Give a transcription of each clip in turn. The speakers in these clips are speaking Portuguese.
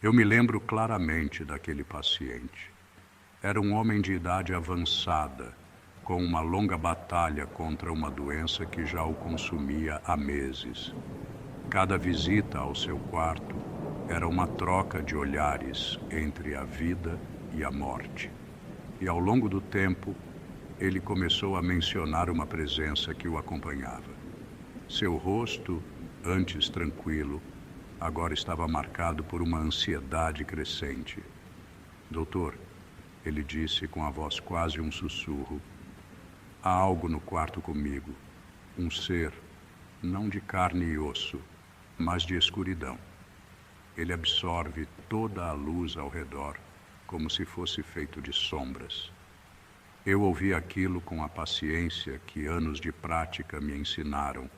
Eu me lembro claramente daquele paciente. Era um homem de idade avançada, com uma longa batalha contra uma doença que já o consumia há meses. Cada visita ao seu quarto era uma troca de olhares entre a vida e a morte. E ao longo do tempo, ele começou a mencionar uma presença que o acompanhava. Seu rosto, antes tranquilo, agora estava marcado por uma ansiedade crescente. Doutor, ele disse com a voz quase um sussurro, há algo no quarto comigo, um ser, não de carne e osso, mas de escuridão. Ele absorve toda a luz ao redor, como se fosse feito de sombras. Eu ouvi aquilo com a paciência que anos de prática me ensinaram,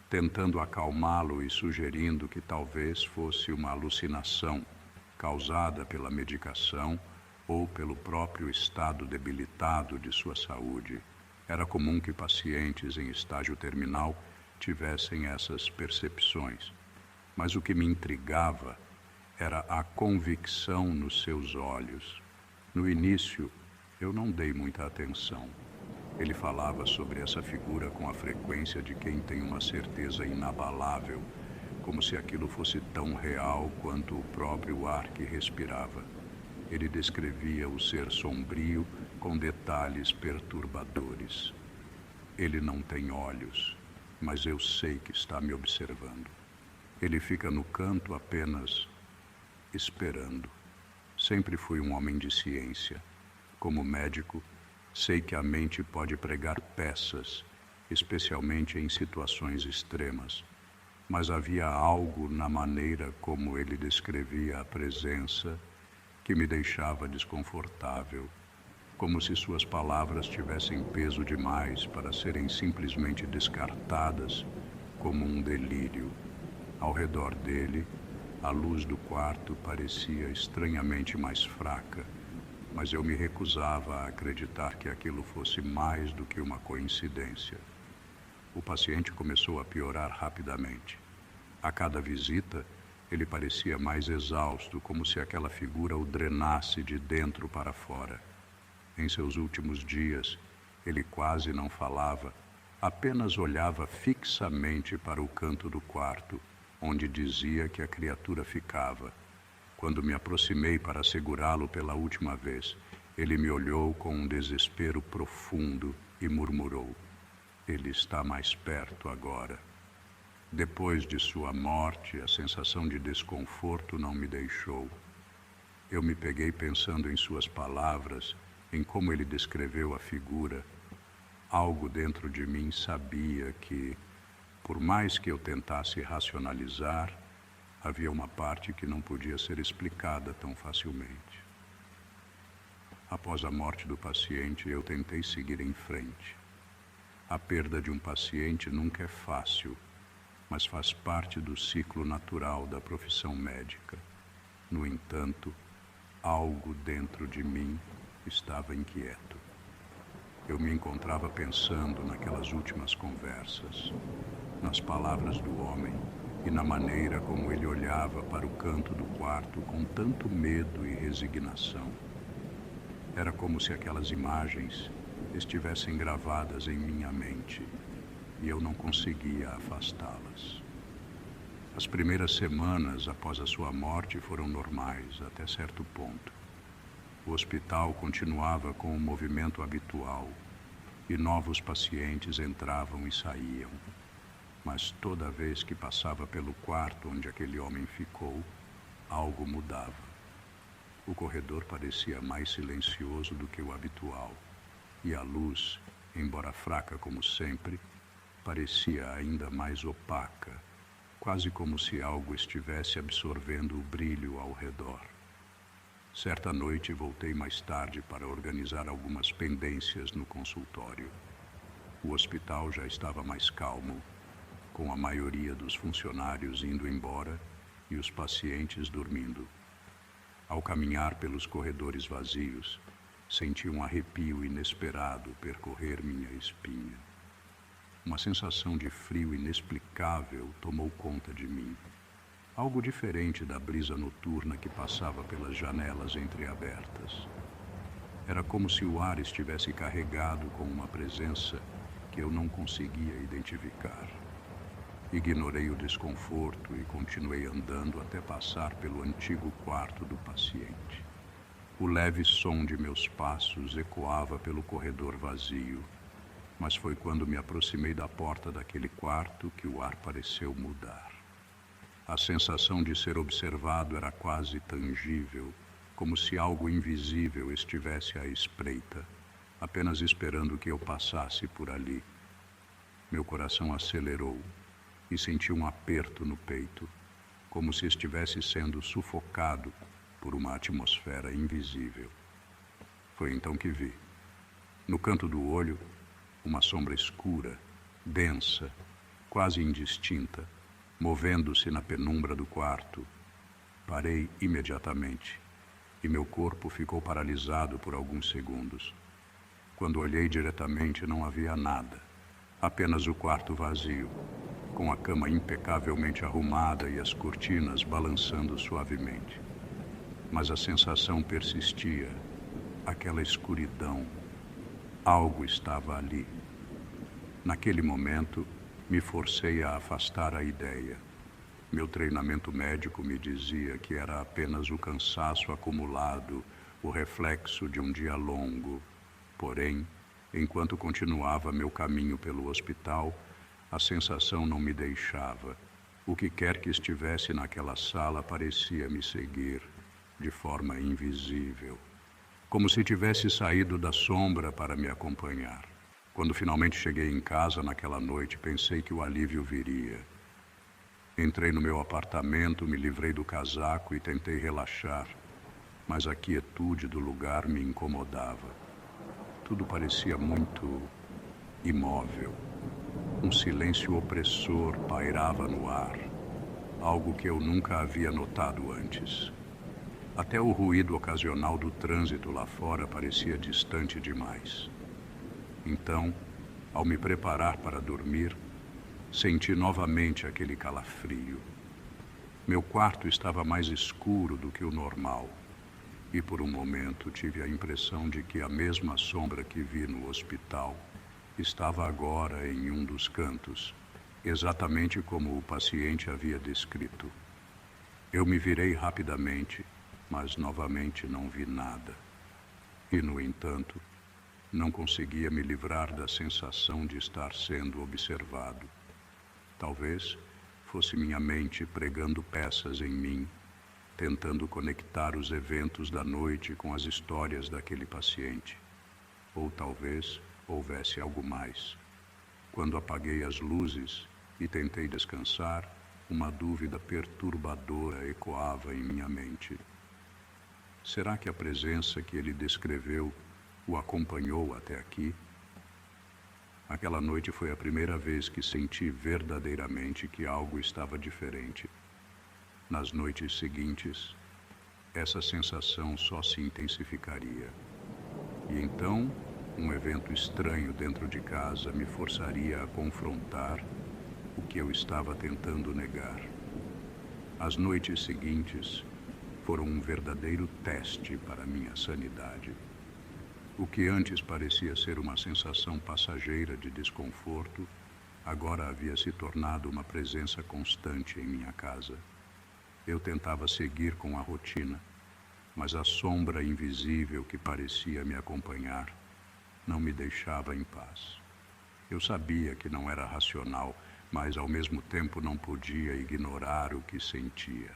tentando acalmá-lo e sugerindo que talvez fosse uma alucinação causada pela medicação ou pelo próprio estado debilitado de sua saúde. Era comum que pacientes em estágio terminal tivessem essas percepções, mas o que me intrigava era a convicção nos seus olhos. No início, eu não dei muita atenção. Ele falava sobre essa figura com a frequência de quem tem uma certeza inabalável, como se aquilo fosse tão real quanto o próprio ar que respirava. Ele descrevia o ser sombrio com detalhes perturbadores. Ele não tem olhos, mas eu sei que está me observando. Ele fica no canto apenas esperando. Sempre fui um homem de ciência. Como médico, sei que a mente pode pregar peças, especialmente em situações extremas. Mas havia algo na maneira como ele descrevia a presença que me deixava desconfortável, como se suas palavras tivessem peso demais para serem simplesmente descartadas como um delírio. Ao redor dele, a luz do quarto parecia estranhamente mais fraca, mas eu me recusava a acreditar que aquilo fosse mais do que uma coincidência. O paciente começou a piorar rapidamente. A cada visita, ele parecia mais exausto, como se aquela figura o drenasse de dentro para fora. Em seus últimos dias, ele quase não falava, apenas olhava fixamente para o canto do quarto, onde dizia que a criatura ficava. Quando me aproximei para segurá-lo pela última vez, ele me olhou com um desespero profundo e murmurou, ele está mais perto agora. Depois de sua morte, a sensação de desconforto não me deixou. Eu me peguei pensando em suas palavras, em como ele descreveu a figura. Algo dentro de mim sabia que, por mais que eu tentasse racionalizar, havia uma parte que não podia ser explicada tão facilmente. Após a morte do paciente, eu tentei seguir em frente. A perda de um paciente nunca é fácil, mas faz parte do ciclo natural da profissão médica. No entanto, algo dentro de mim estava inquieto. Eu me encontrava pensando naquelas últimas conversas, nas palavras do homem e na maneira como ele olhava para o canto do quarto com tanto medo e resignação. Era como se aquelas imagens estivessem gravadas em minha mente e eu não conseguia afastá-las. As primeiras semanas após a sua morte foram normais até certo ponto. O hospital continuava com o movimento habitual e novos pacientes entravam e saíam. Mas toda vez que passava pelo quarto onde aquele homem ficou, algo mudava. O corredor parecia mais silencioso do que o habitual, e a luz, embora fraca como sempre, parecia ainda mais opaca, quase como se algo estivesse absorvendo o brilho ao redor. Certa noite voltei mais tarde para organizar algumas pendências no consultório. O hospital já estava mais calmo, com a maioria dos funcionários indo embora e os pacientes dormindo. Ao caminhar pelos corredores vazios, senti um arrepio inesperado percorrer minha espinha. Uma sensação de frio inexplicável tomou conta de mim. algo diferente da brisa noturna que passava pelas janelas entreabertas. Era como se o ar estivesse carregado com uma presença que eu não conseguia identificar. Ignorei o desconforto e continuei andando até passar pelo antigo quarto do paciente. O leve som de meus passos ecoava pelo corredor vazio, mas foi quando me aproximei da porta daquele quarto que o ar pareceu mudar. A sensação de ser observado era quase tangível, como se algo invisível estivesse à espreita, apenas esperando que eu passasse por ali. Meu coração acelerou e senti um aperto no peito, como se estivesse sendo sufocado por uma atmosfera invisível. Foi então que vi, no canto do olho, uma sombra escura, densa, quase indistinta, movendo-se na penumbra do quarto. Parei imediatamente e meu corpo ficou paralisado por alguns segundos. Quando olhei diretamente, não havia nada, apenas o quarto vazio, com a cama impecavelmente arrumada e as cortinas balançando suavemente. Mas a sensação persistia, aquela escuridão. Algo estava ali. Naquele momento, me forcei a afastar a ideia. Meu treinamento médico me dizia que era apenas o cansaço acumulado, o reflexo de um dia longo. Porém, enquanto continuava meu caminho pelo hospital, a sensação não me deixava. O que quer que estivesse naquela sala parecia me seguir, de forma invisível, como se tivesse saído da sombra para me acompanhar. Quando finalmente cheguei em casa naquela noite, pensei que o alívio viria. Entrei no meu apartamento, me livrei do casaco e tentei relaxar, mas a quietude do lugar me incomodava. Tudo parecia muito imóvel. Um silêncio opressor pairava no ar, algo que eu nunca havia notado antes. Até o ruído ocasional do trânsito lá fora parecia distante demais. Então, ao me preparar para dormir, senti novamente aquele calafrio. Meu quarto estava mais escuro do que o normal, e por um momento tive a impressão de que a mesma sombra que vi no hospital estava agora em um dos cantos, exatamente como o paciente havia descrito. Eu me virei rapidamente, mas novamente não vi nada. E, no entanto, não conseguia me livrar da sensação de estar sendo observado. Talvez fosse minha mente pregando peças em mim, tentando conectar os eventos da noite com as histórias daquele paciente. Ou talvez houvesse algo mais. Quando apaguei as luzes e tentei descansar, uma dúvida perturbadora ecoava em minha mente. Será que a presença que ele descreveu o acompanhou até aqui? Aquela noite foi a primeira vez que senti verdadeiramente que algo estava diferente. Nas noites seguintes, essa sensação só se intensificaria. E então, um evento estranho dentro de casa me forçaria a confrontar o que eu estava tentando negar. As noites seguintes foram um verdadeiro teste para minha sanidade. O que antes parecia ser uma sensação passageira de desconforto, agora havia se tornado uma presença constante em minha casa. Eu tentava seguir com a rotina, mas a sombra invisível que parecia me acompanhar não me deixava em paz. Eu sabia que não era racional, mas ao mesmo tempo não podia ignorar o que sentia.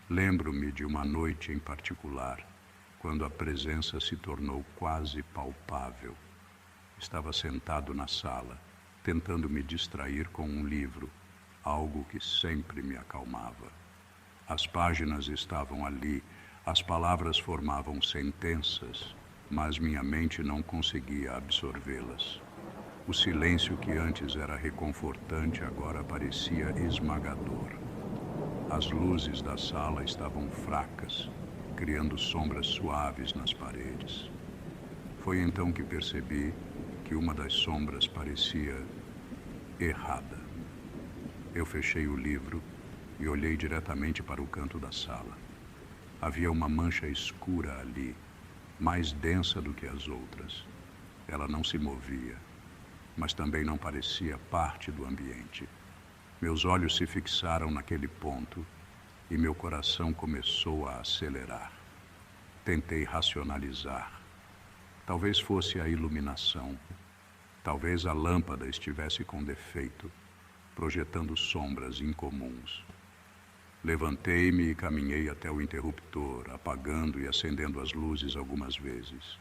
Lembro-me de uma noite em particular, quando a presença se tornou quase palpável. Estava sentado na sala, tentando me distrair com um livro, algo que sempre me acalmava. As páginas estavam ali, as palavras formavam sentenças, mas minha mente não conseguia absorvê-las. O silêncio que antes era reconfortante agora parecia esmagador. As luzes da sala estavam fracas, criando sombras suaves nas paredes. Foi então que percebi que uma das sombras parecia errada. Eu fechei o livro e olhei diretamente para o canto da sala. Havia uma mancha escura ali, mais densa do que as outras. Ela não se movia, mas também não parecia parte do ambiente. Meus olhos se fixaram naquele ponto e meu coração começou a acelerar. Tentei racionalizar. Talvez fosse a iluminação. Talvez a lâmpada estivesse com defeito, projetando sombras incomuns. Levantei-me e caminhei até o interruptor, apagando e acendendo as luzes algumas vezes.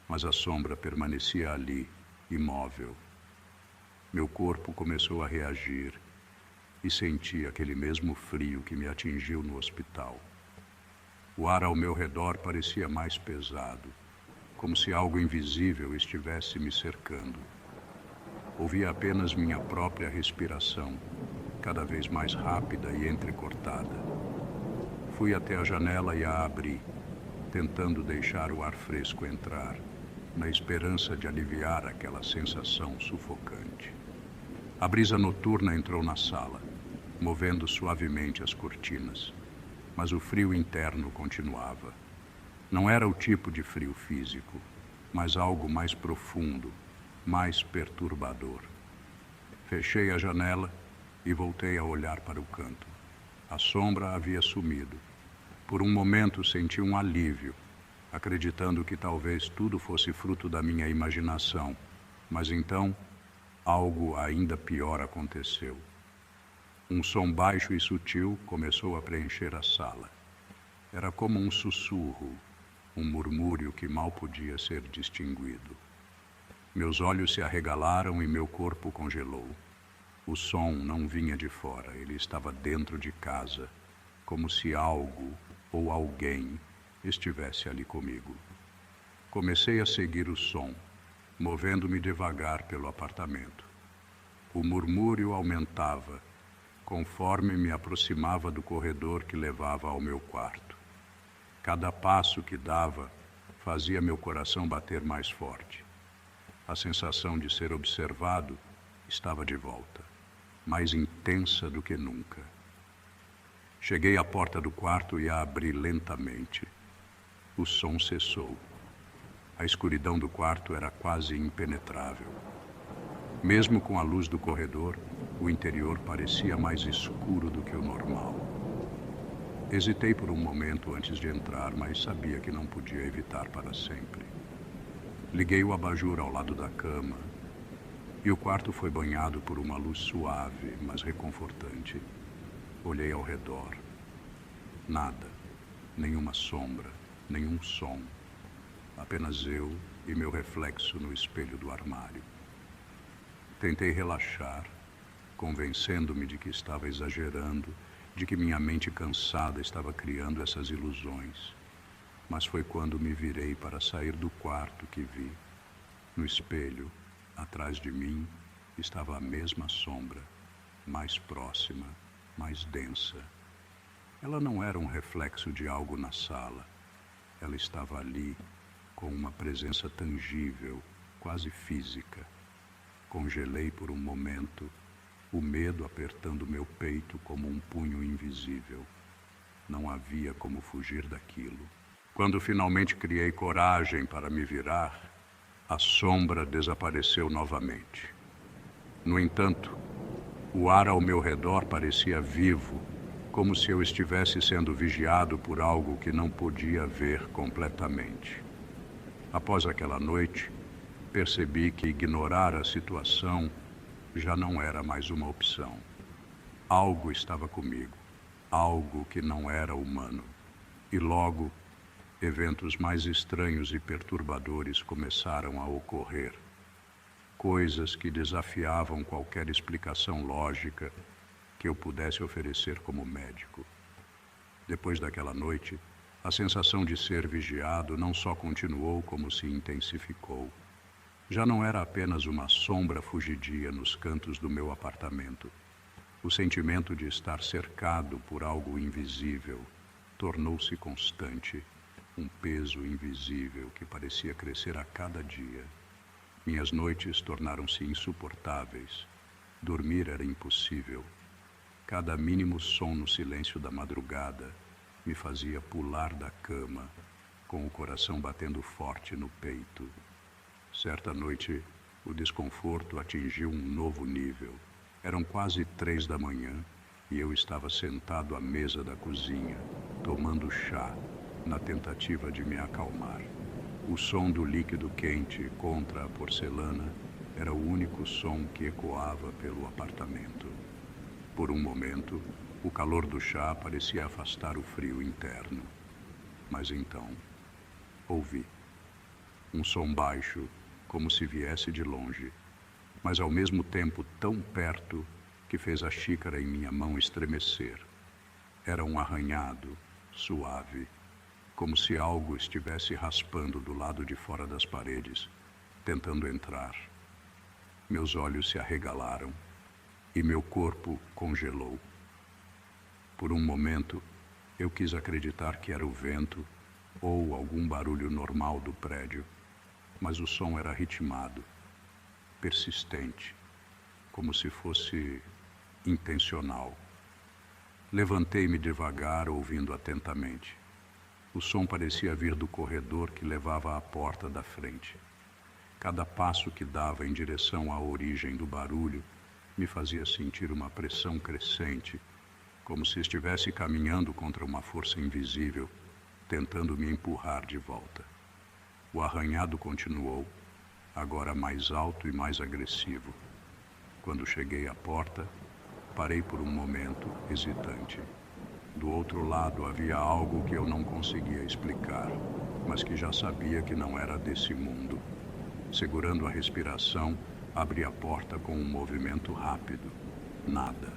Mas a sombra permanecia ali, imóvel. Meu corpo começou a reagir e senti aquele mesmo frio que me atingiu no hospital. O ar ao meu redor parecia mais pesado, como se algo invisível estivesse me cercando. Ouvia apenas minha própria respiração, cada vez mais rápida e entrecortada. Fui até a janela e a abri, tentando deixar o ar fresco entrar, na esperança de aliviar aquela sensação sufocante. A brisa noturna entrou na sala, movendo suavemente as cortinas, mas o frio interno continuava. Não era o tipo de frio físico, mas algo mais profundo, mais perturbador. Fechei a janela e voltei a olhar para o canto. A sombra havia sumido. Por um momento senti um alívio, acreditando que talvez tudo fosse fruto da minha imaginação, mas então algo ainda pior aconteceu. Um som baixo e sutil começou a preencher a sala. Era como um sussurro, um murmúrio que mal podia ser distinguido. Meus olhos se arregalaram e meu corpo congelou. O som não vinha de fora, ele estava dentro de casa, como se algo ou alguém estivesse ali comigo. Comecei a seguir o som, movendo-me devagar pelo apartamento. O murmúrio aumentava, conforme me aproximava do corredor que levava ao meu quarto. Cada passo que dava fazia meu coração bater mais forte. A sensação de ser observado estava de volta, mais intensa do que nunca. Cheguei à porta do quarto e a abri lentamente. O som cessou. A escuridão do quarto era quase impenetrável. Mesmo com a luz do corredor, o interior parecia mais escuro do que o normal. Hesitei por um momento antes de entrar, mas sabia que não podia evitar para sempre. Liguei o abajur ao lado da cama e o quarto foi banhado por uma luz suave, mas reconfortante. Olhei ao redor. Nada, nenhuma sombra, nenhum som. Apenas eu e meu reflexo no espelho do armário. Tentei relaxar, convencendo-me de que estava exagerando, de que minha mente cansada estava criando essas ilusões. Mas foi quando me virei para sair do quarto que vi. No espelho, atrás de mim, estava a mesma sombra, mais próxima, mais densa. Ela não era um reflexo de algo na sala. Ela estava ali, com uma presença tangível, quase física. Congelei por um momento, o medo apertando meu peito como um punho invisível. Não havia como fugir daquilo. Quando finalmente criei coragem para me virar, a sombra desapareceu novamente. No entanto, o ar ao meu redor parecia vivo, como se eu estivesse sendo vigiado por algo que não podia ver completamente. Após aquela noite, percebi que ignorar a situação já não era mais uma opção. Algo estava comigo, algo que não era humano. E logo, eventos mais estranhos e perturbadores começaram a ocorrer. Coisas que desafiavam qualquer explicação lógica que eu pudesse oferecer como médico. Depois daquela noite, a sensação de ser vigiado não só continuou, como se intensificou. Já não era apenas uma sombra fugidia nos cantos do meu apartamento. O sentimento de estar cercado por algo invisível tornou-se constante, um peso invisível que parecia crescer a cada dia. Minhas noites tornaram-se insuportáveis. Dormir era impossível. Cada mínimo som no silêncio da madrugada me fazia pular da cama, com o coração batendo forte no peito. Certa noite, o desconforto atingiu um novo nível. Eram quase 3 da manhã e eu estava sentado à mesa da cozinha, tomando chá, na tentativa de me acalmar. O som do líquido quente contra a porcelana era o único som que ecoava pelo apartamento. Por um momento, o calor do chá parecia afastar o frio interno. Mas então, ouvi um som baixo, como se viesse de longe, mas ao mesmo tempo tão perto que fez a xícara em minha mão estremecer. Era um arranhado, suave, como se algo estivesse raspando do lado de fora das paredes, tentando entrar. Meus olhos se arregalaram e meu corpo congelou. Por um momento, eu quis acreditar que era o vento ou algum barulho normal do prédio, mas o som era ritmado, persistente, como se fosse intencional. Levantei-me devagar, ouvindo atentamente. O som parecia vir do corredor que levava à porta da frente. Cada passo que dava em direção à origem do barulho me fazia sentir uma pressão crescente, como se estivesse caminhando contra uma força invisível, tentando me empurrar de volta. O arranhado continuou, agora mais alto e mais agressivo. Quando cheguei à porta, parei por um momento, hesitante. Do outro lado havia algo que eu não conseguia explicar, mas que já sabia que não era desse mundo. Segurando a respiração, abri a porta com um movimento rápido. Nada.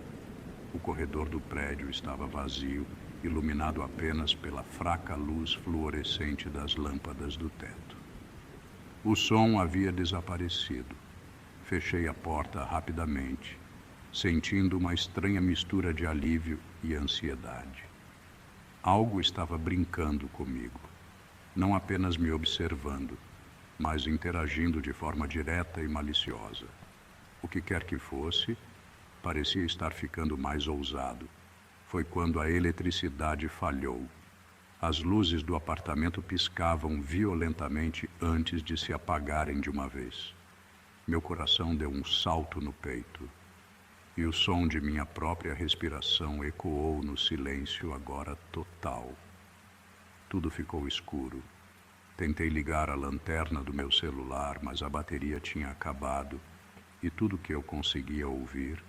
O corredor do prédio estava vazio, iluminado apenas pela fraca luz fluorescente das lâmpadas do teto. O som havia desaparecido. Fechei a porta rapidamente, sentindo uma estranha mistura de alívio e ansiedade. Algo estava brincando comigo, não apenas me observando, mas interagindo de forma direta e maliciosa. O que quer que fosse, parecia estar ficando mais ousado. Foi quando a eletricidade falhou. As luzes do apartamento piscavam violentamente antes de se apagarem de uma vez. Meu coração deu um salto no peito. E o som de minha própria respiração ecoou no silêncio agora total. Tudo ficou escuro. Tentei ligar a lanterna do meu celular, mas a bateria tinha acabado e tudo que eu conseguia ouvir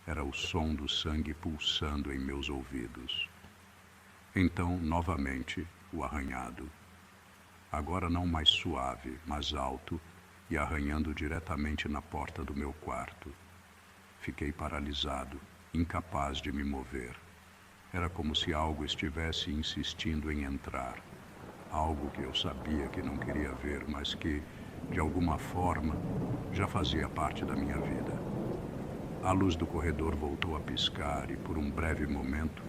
era o som do sangue pulsando em meus ouvidos. Então, novamente, o arranhado. Agora não mais suave, mas alto e arranhando diretamente na porta do meu quarto. Fiquei paralisado, incapaz de me mover. Era como se algo estivesse insistindo em entrar. Algo que eu sabia que não queria ver, mas que, de alguma forma, já fazia parte da minha vida. A luz do corredor voltou a piscar e, por um breve momento,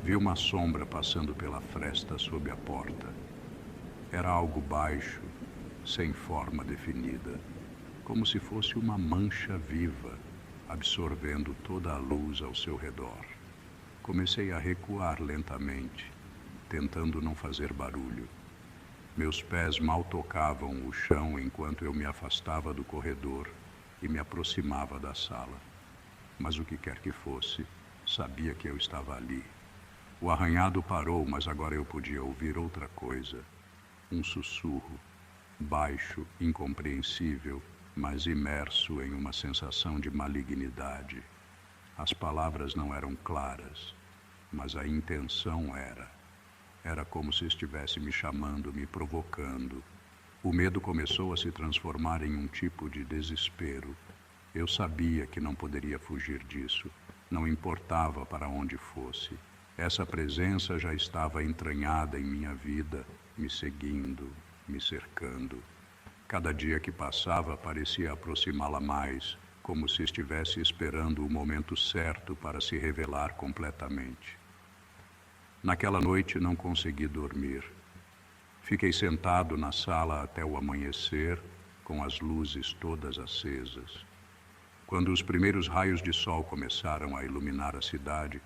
vi uma sombra passando pela fresta sob a porta. Era algo baixo, sem forma definida, como se fosse uma mancha viva, absorvendo toda a luz ao seu redor. Comecei a recuar lentamente, tentando não fazer barulho. Meus pés mal tocavam o chão enquanto eu me afastava do corredor e me aproximava da sala. Mas o que quer que fosse, sabia que eu estava ali. O arranhado parou, mas agora eu podia ouvir outra coisa. Um sussurro, baixo, incompreensível, mas imerso em uma sensação de malignidade. As palavras não eram claras, mas a intenção era. Era como se estivesse me chamando, me provocando. O medo começou a se transformar em um tipo de desespero. Eu sabia que não poderia fugir disso, não importava para onde fosse. Essa presença já estava entranhada em minha vida, me seguindo, me cercando. Cada dia que passava parecia aproximá-la mais, como se estivesse esperando o momento certo para se revelar completamente. Naquela noite não consegui dormir. Fiquei sentado na sala até o amanhecer, com as luzes todas acesas. Quando os primeiros raios de sol começaram a iluminar a cidade,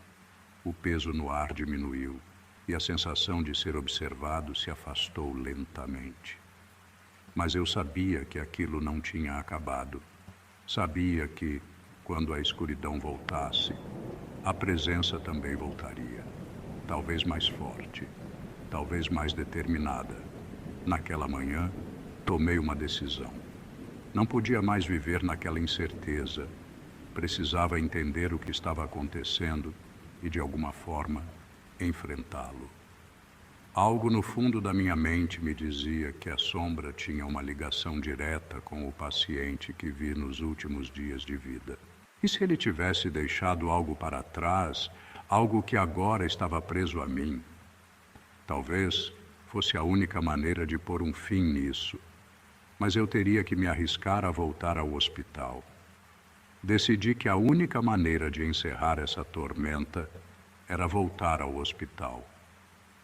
o peso no ar diminuiu e a sensação de ser observado se afastou lentamente. Mas eu sabia que aquilo não tinha acabado. Sabia que, quando a escuridão voltasse, a presença também voltaria. Talvez mais forte, talvez mais determinada. Naquela manhã, tomei uma decisão. Não podia mais viver naquela incerteza. Precisava entender o que estava acontecendo e, de alguma forma, enfrentá-lo. Algo no fundo da minha mente me dizia que a sombra tinha uma ligação direta com o paciente que vi nos últimos dias de vida. E se ele tivesse deixado algo para trás, algo que agora estava preso a mim? Talvez fosse a única maneira de pôr um fim nisso, mas eu teria que me arriscar a voltar ao hospital. Decidi que a única maneira de encerrar essa tormenta era voltar ao hospital.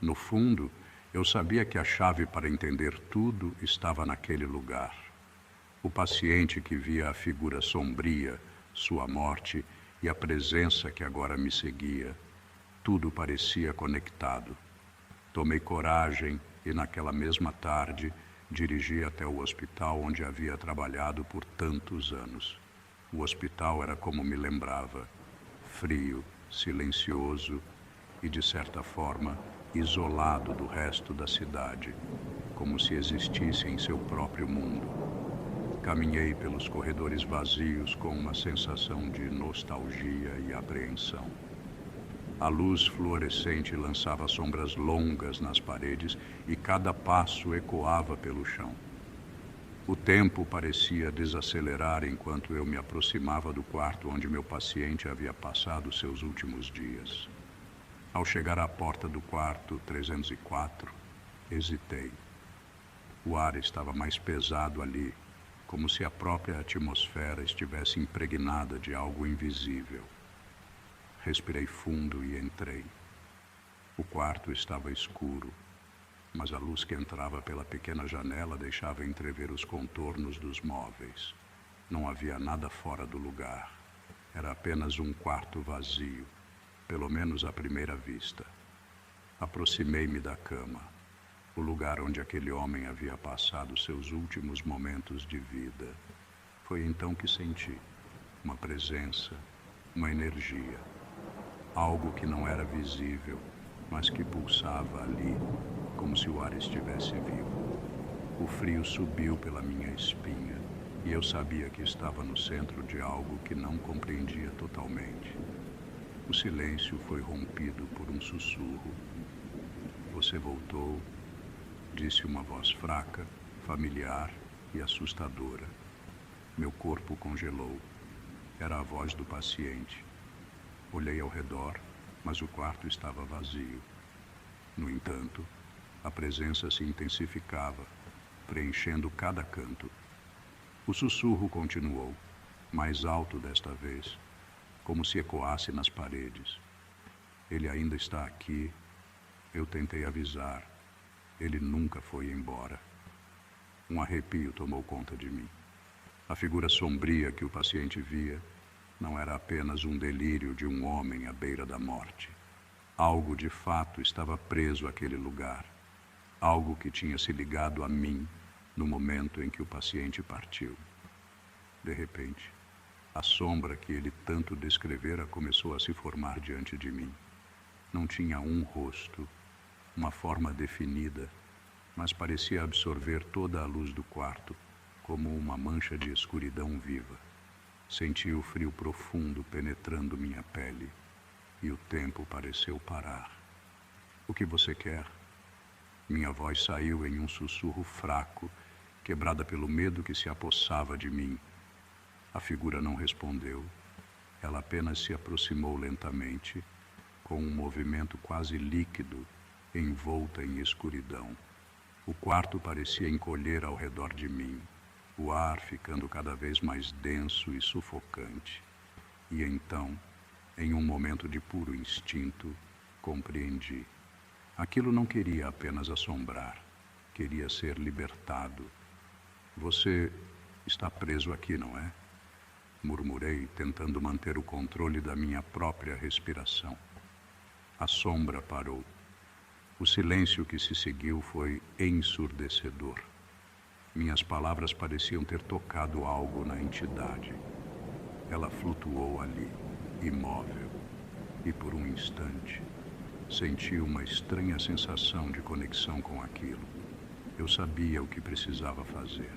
No fundo, eu sabia que a chave para entender tudo estava naquele lugar. O paciente que via a figura sombria, sua morte e a presença que agora me seguia, tudo parecia conectado. Tomei coragem e, naquela mesma tarde, dirigi até o hospital onde havia trabalhado por tantos anos. O hospital era como me lembrava, frio, silencioso e, de certa forma, isolado do resto da cidade, como se existisse em seu próprio mundo. Caminhei pelos corredores vazios com uma sensação de nostalgia e apreensão. A luz fluorescente lançava sombras longas nas paredes e cada passo ecoava pelo chão. O tempo parecia desacelerar enquanto eu me aproximava do quarto onde meu paciente havia passado seus últimos dias. Ao chegar à porta do quarto 304, hesitei. O ar estava mais pesado ali, como se a própria atmosfera estivesse impregnada de algo invisível. Respirei fundo e entrei. O quarto estava escuro, mas a luz que entrava pela pequena janela deixava entrever os contornos dos móveis. Não havia nada fora do lugar. Era apenas um quarto vazio, pelo menos à primeira vista. Aproximei-me da cama, o lugar onde aquele homem havia passado seus últimos momentos de vida. Foi então que senti uma presença, uma energia, algo que não era visível, mas que pulsava ali, como se o ar estivesse vivo. O frio subiu pela minha espinha e eu sabia que estava no centro de algo que não compreendia totalmente. O silêncio foi rompido por um sussurro. Você voltou, disse uma voz fraca, familiar e assustadora. Meu corpo congelou. Era a voz do paciente. Olhei ao redor, mas o quarto estava vazio. No entanto, a presença se intensificava, preenchendo cada canto. O sussurro continuou, mais alto desta vez, como se ecoasse nas paredes. Ele ainda está aqui. Eu tentei avisar. Ele nunca foi embora. Um arrepio tomou conta de mim. A figura sombria que o paciente via não era apenas um delírio de um homem à beira da morte. Algo de fato estava preso àquele lugar. Algo que tinha se ligado a mim no momento em que o paciente partiu. De repente, a sombra que ele tanto descrevera começou a se formar diante de mim. Não tinha um rosto, uma forma definida, mas parecia absorver toda a luz do quarto, como uma mancha de escuridão viva. Senti o frio profundo penetrando minha pele, e o tempo pareceu parar. O que você quer? Minha voz saiu em um sussurro fraco, quebrada pelo medo que se apossava de mim. A figura não respondeu. Ela apenas se aproximou lentamente, com um movimento quase líquido, envolta em escuridão. O quarto parecia encolher ao redor de mim, o ar ficando cada vez mais denso e sufocante. E então, em um momento de puro instinto, compreendi. Aquilo não queria apenas assombrar, queria ser libertado. Você está preso aqui, não é? murmurei, tentando manter o controle da minha própria respiração. A sombra parou. O silêncio que se seguiu foi ensurdecedor. Minhas palavras pareciam ter tocado algo na entidade. Ela flutuou ali, imóvel, e por um instante senti uma estranha sensação de conexão com aquilo. Eu sabia o que precisava fazer.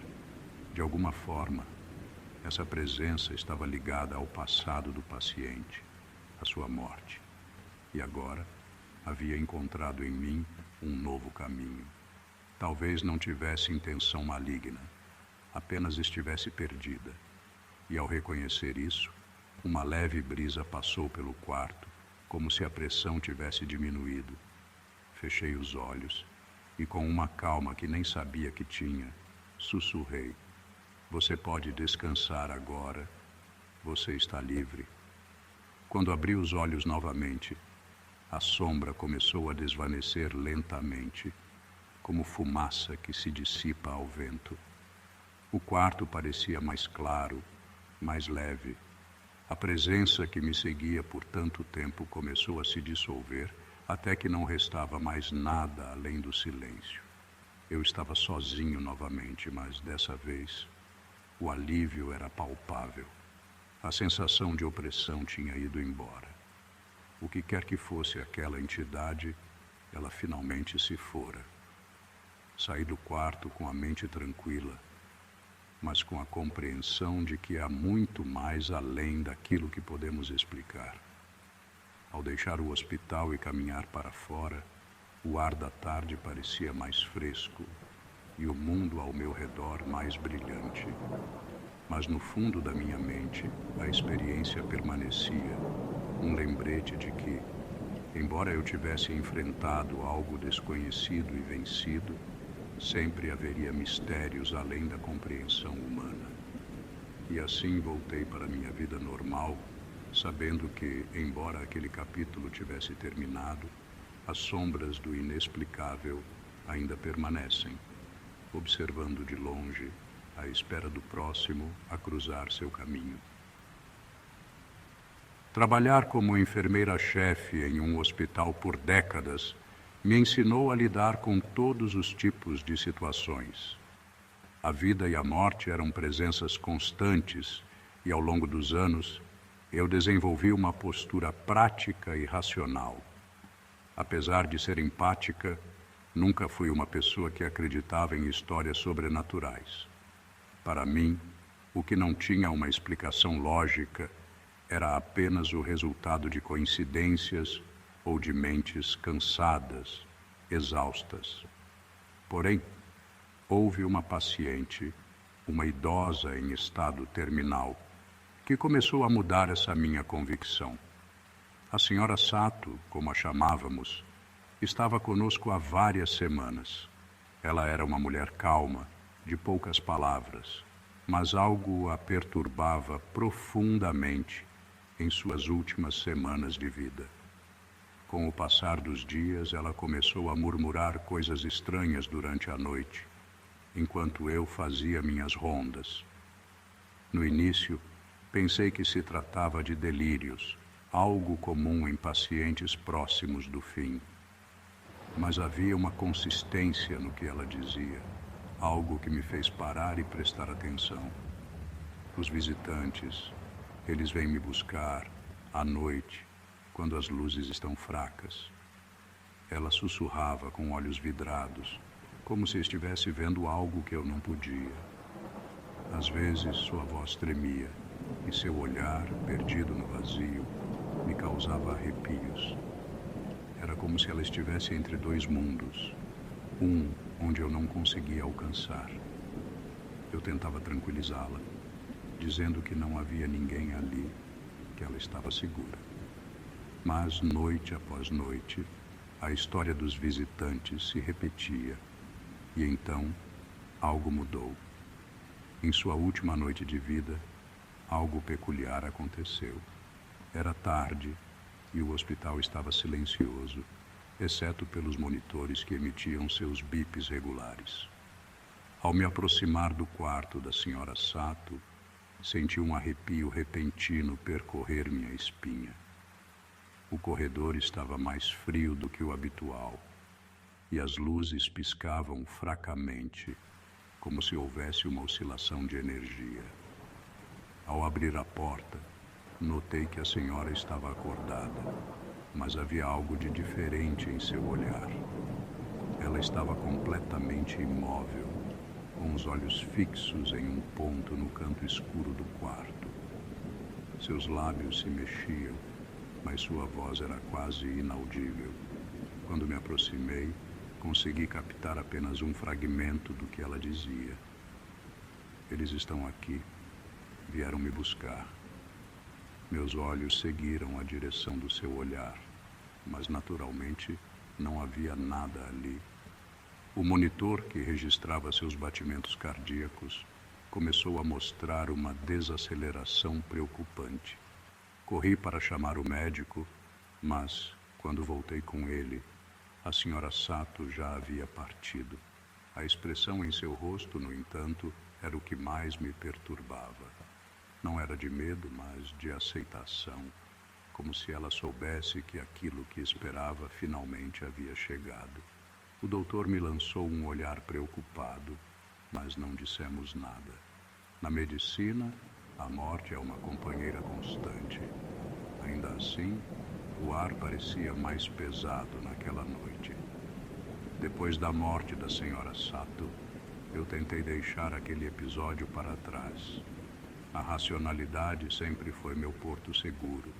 De alguma forma, essa presença estava ligada ao passado do paciente, à sua morte. E agora havia encontrado em mim um novo caminho. Talvez não tivesse intenção maligna, apenas estivesse perdida. E ao reconhecer isso, uma leve brisa passou pelo quarto, como se a pressão tivesse diminuído. Fechei os olhos e, com uma calma que nem sabia que tinha, sussurrei: "Você pode descansar agora. Você está livre." Quando abri os olhos novamente, a sombra começou a desvanecer lentamente, como fumaça que se dissipa ao vento. O quarto parecia mais claro, mais leve. A presença que me seguia por tanto tempo começou a se dissolver, até que não restava mais nada além do silêncio. Eu estava sozinho novamente, mas dessa vez o alívio era palpável. A sensação de opressão tinha ido embora. O que quer que fosse aquela entidade, ela finalmente se fora. Saí do quarto com a mente tranquila, mas com a compreensão de que há muito mais além daquilo que podemos explicar. Ao deixar o hospital e caminhar para fora, o ar da tarde parecia mais fresco e o mundo ao meu redor mais brilhante. Mas no fundo da minha mente, a experiência permanecia, um lembrete de que, embora eu tivesse enfrentado algo desconhecido e vencido, sempre haveria mistérios além da compreensão humana. E assim voltei para minha vida normal, sabendo que, embora aquele capítulo tivesse terminado, as sombras do inexplicável ainda permanecem, observando de longe, à espera do próximo a cruzar seu caminho. Trabalhar como enfermeira-chefe em um hospital por décadas me ensinou a lidar com todos os tipos de situações. A vida e a morte eram presenças constantes e, ao longo dos anos, eu desenvolvi uma postura prática e racional. Apesar de ser empática, nunca fui uma pessoa que acreditava em histórias sobrenaturais. Para mim, o que não tinha uma explicação lógica era apenas o resultado de coincidências ou de mentes cansadas, exaustas. Porém, houve uma paciente, uma idosa em estado terminal, que começou a mudar essa minha convicção. A senhora Sato, como a chamávamos, estava conosco há várias semanas. Ela era uma mulher calma, de poucas palavras, mas algo a perturbava profundamente em suas últimas semanas de vida. Com o passar dos dias, ela começou a murmurar coisas estranhas durante a noite, enquanto eu fazia minhas rondas. No início, pensei que se tratava de delírios, algo comum em pacientes próximos do fim. Mas havia uma consistência no que ela dizia, algo que me fez parar e prestar atenção. Os visitantes, eles vêm me buscar à noite, quando as luzes estão fracas. Ela sussurrava com olhos vidrados, como se estivesse vendo algo que eu não podia. Às vezes sua voz tremia e seu olhar, perdido no vazio, me causava arrepios. Era como se ela estivesse entre dois mundos, um onde eu não conseguia alcançar. Eu tentava tranquilizá-la, dizendo que não havia ninguém ali, que ela estava segura. Mas, noite após noite, a história dos visitantes se repetia. E então, algo mudou. Em sua última noite de vida, algo peculiar aconteceu. Era tarde e o hospital estava silencioso, exceto pelos monitores que emitiam seus bips regulares. Ao me aproximar do quarto da senhora Sato, Senti um arrepio repentino percorrer minha espinha. O corredor estava mais frio do que o habitual, e as luzes piscavam fracamente, como se houvesse uma oscilação de energia. Ao abrir a porta, notei que a senhora estava acordada, mas havia algo de diferente em seu olhar. Ela estava completamente imóvel, com os olhos fixos em um ponto no canto escuro do quarto. Seus lábios se mexiam, mas sua voz era quase inaudível. Quando me aproximei, consegui captar apenas um fragmento do que ela dizia. Eles estão aqui, vieram me buscar. Meus olhos seguiram a direção do seu olhar, mas naturalmente não havia nada ali. O monitor que registrava seus batimentos cardíacos começou a mostrar uma desaceleração preocupante. Corri para chamar o médico, mas, quando voltei com ele, a senhora Sato já havia partido. A expressão em seu rosto, no entanto, era o que mais me perturbava. Não era de medo, mas de aceitação, como se ela soubesse que aquilo que esperava finalmente havia chegado. O doutor me lançou um olhar preocupado, mas não dissemos nada. Na medicina, a morte é uma companheira constante. Ainda assim, o ar parecia mais pesado naquela noite. Depois da morte da senhora Sato, eu tentei deixar aquele episódio para trás. A racionalidade sempre foi meu porto seguro,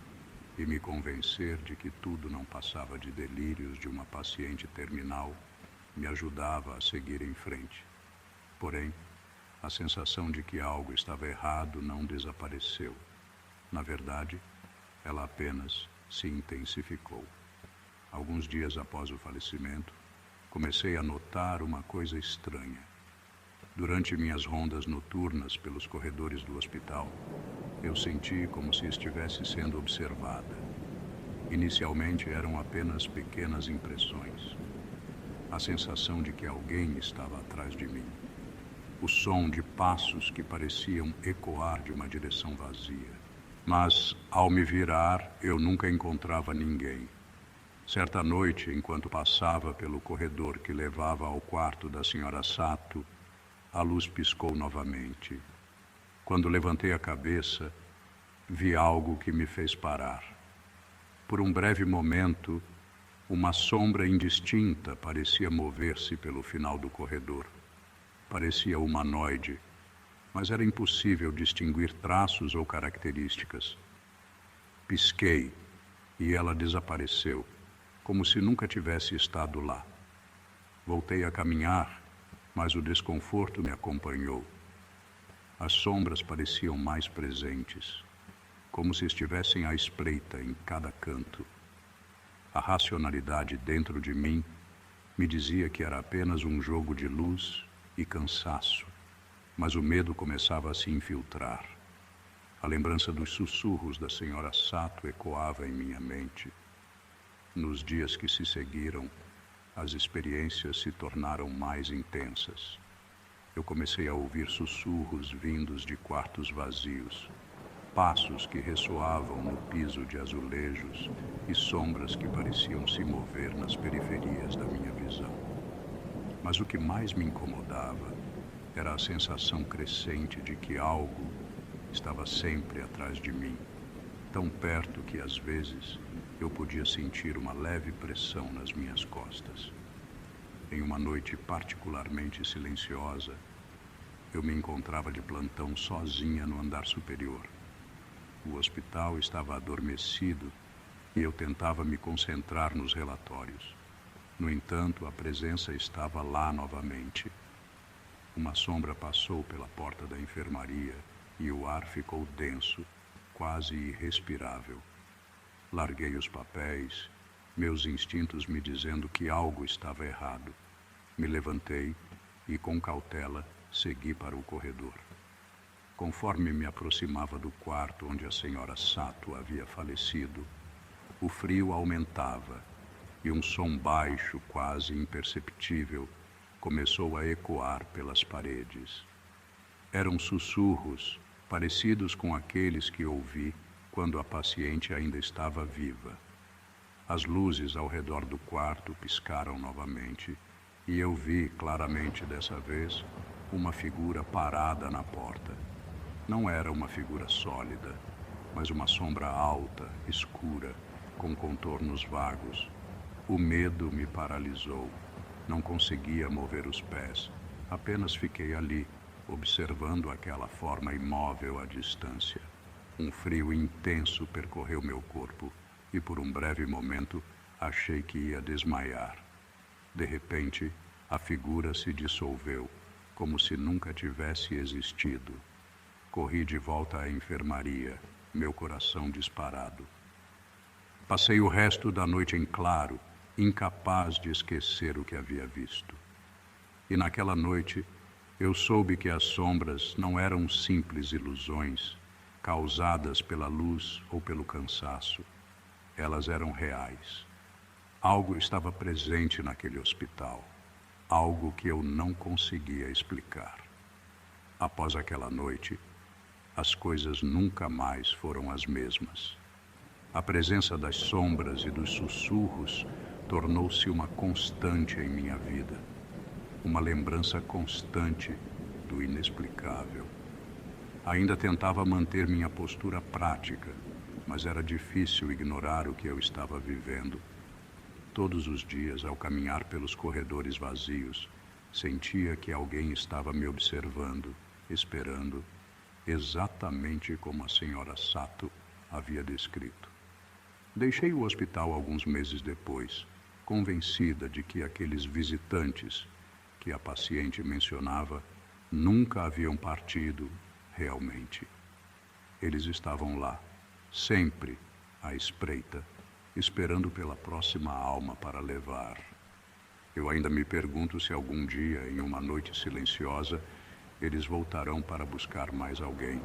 e me convencer de que tudo não passava de delírios de uma paciente terminal me ajudava a seguir em frente. Porém, a sensação de que algo estava errado não desapareceu. Na verdade, ela apenas se intensificou. Alguns dias após o falecimento, comecei a notar uma coisa estranha. Durante minhas rondas noturnas pelos corredores do hospital, eu senti como se estivesse sendo observada. Inicialmente eram apenas pequenas impressões. A sensação de que alguém estava atrás de mim. O som de passos que pareciam ecoar de uma direção vazia. Mas, ao me virar, eu nunca encontrava ninguém. Certa noite, enquanto passava pelo corredor que levava ao quarto da senhora Sato, a luz piscou novamente. Quando levantei a cabeça, vi algo que me fez parar. Por um breve momento, uma sombra indistinta parecia mover-se pelo final do corredor. Parecia humanoide, mas era impossível distinguir traços ou características. Pisquei e ela desapareceu, como se nunca tivesse estado lá. Voltei a caminhar, mas o desconforto me acompanhou. As sombras pareciam mais presentes, como se estivessem à espreita em cada canto. A racionalidade dentro de mim me dizia que era apenas um jogo de luz e cansaço, mas o medo começava a se infiltrar. A lembrança dos sussurros da senhora Sato ecoava em minha mente. Nos dias que se seguiram, as experiências se tornaram mais intensas. Eu comecei a ouvir sussurros vindos de quartos vazios, passos que ressoavam no piso de azulejos e sombras que pareciam se mover nas periferias da minha visão. Mas o que mais me incomodava era a sensação crescente de que algo estava sempre atrás de mim, tão perto que às vezes eu podia sentir uma leve pressão nas minhas costas. Em uma noite particularmente silenciosa, eu me encontrava de plantão sozinha no andar superior. O hospital estava adormecido e eu tentava me concentrar nos relatórios. No entanto, a presença estava lá novamente. Uma sombra passou pela porta da enfermaria e o ar ficou denso, quase irrespirável. Larguei os papéis, meus instintos me dizendo que algo estava errado. Me levantei e, com cautela, segui para o corredor. Conforme me aproximava do quarto onde a senhora Sato havia falecido, o frio aumentava e um som baixo, quase imperceptível, começou a ecoar pelas paredes. Eram sussurros, parecidos com aqueles que ouvi quando a paciente ainda estava viva. As luzes ao redor do quarto piscaram novamente e eu vi claramente dessa vez uma figura parada na porta. Não era uma figura sólida, mas uma sombra alta, escura, com contornos vagos. O medo me paralisou. Não conseguia mover os pés. Apenas fiquei ali, observando aquela forma imóvel à distância. Um frio intenso percorreu meu corpo e por um breve momento achei que ia desmaiar. De repente, a figura se dissolveu, como se nunca tivesse existido. Corri de volta à enfermaria, meu coração disparado. Passei o resto da noite em claro, incapaz de esquecer o que havia visto. E naquela noite, eu soube que as sombras não eram simples ilusões, causadas pela luz ou pelo cansaço. Elas eram reais. Algo estava presente naquele hospital, algo que eu não conseguia explicar. Após aquela noite, as coisas nunca mais foram as mesmas. A presença das sombras e dos sussurros tornou-se uma constante em minha vida, uma lembrança constante do inexplicável. Ainda tentava manter minha postura prática, mas era difícil ignorar o que eu estava vivendo. Todos os dias, ao caminhar pelos corredores vazios, sentia que alguém estava me observando, esperando, exatamente como a senhora Sato havia descrito. Deixei o hospital alguns meses depois, convencida de que aqueles visitantes que a paciente mencionava nunca haviam partido realmente. Eles estavam lá, sempre à espreita, esperando pela próxima alma para levar. Eu ainda me pergunto se algum dia, em uma noite silenciosa, eles voltarão para buscar mais alguém,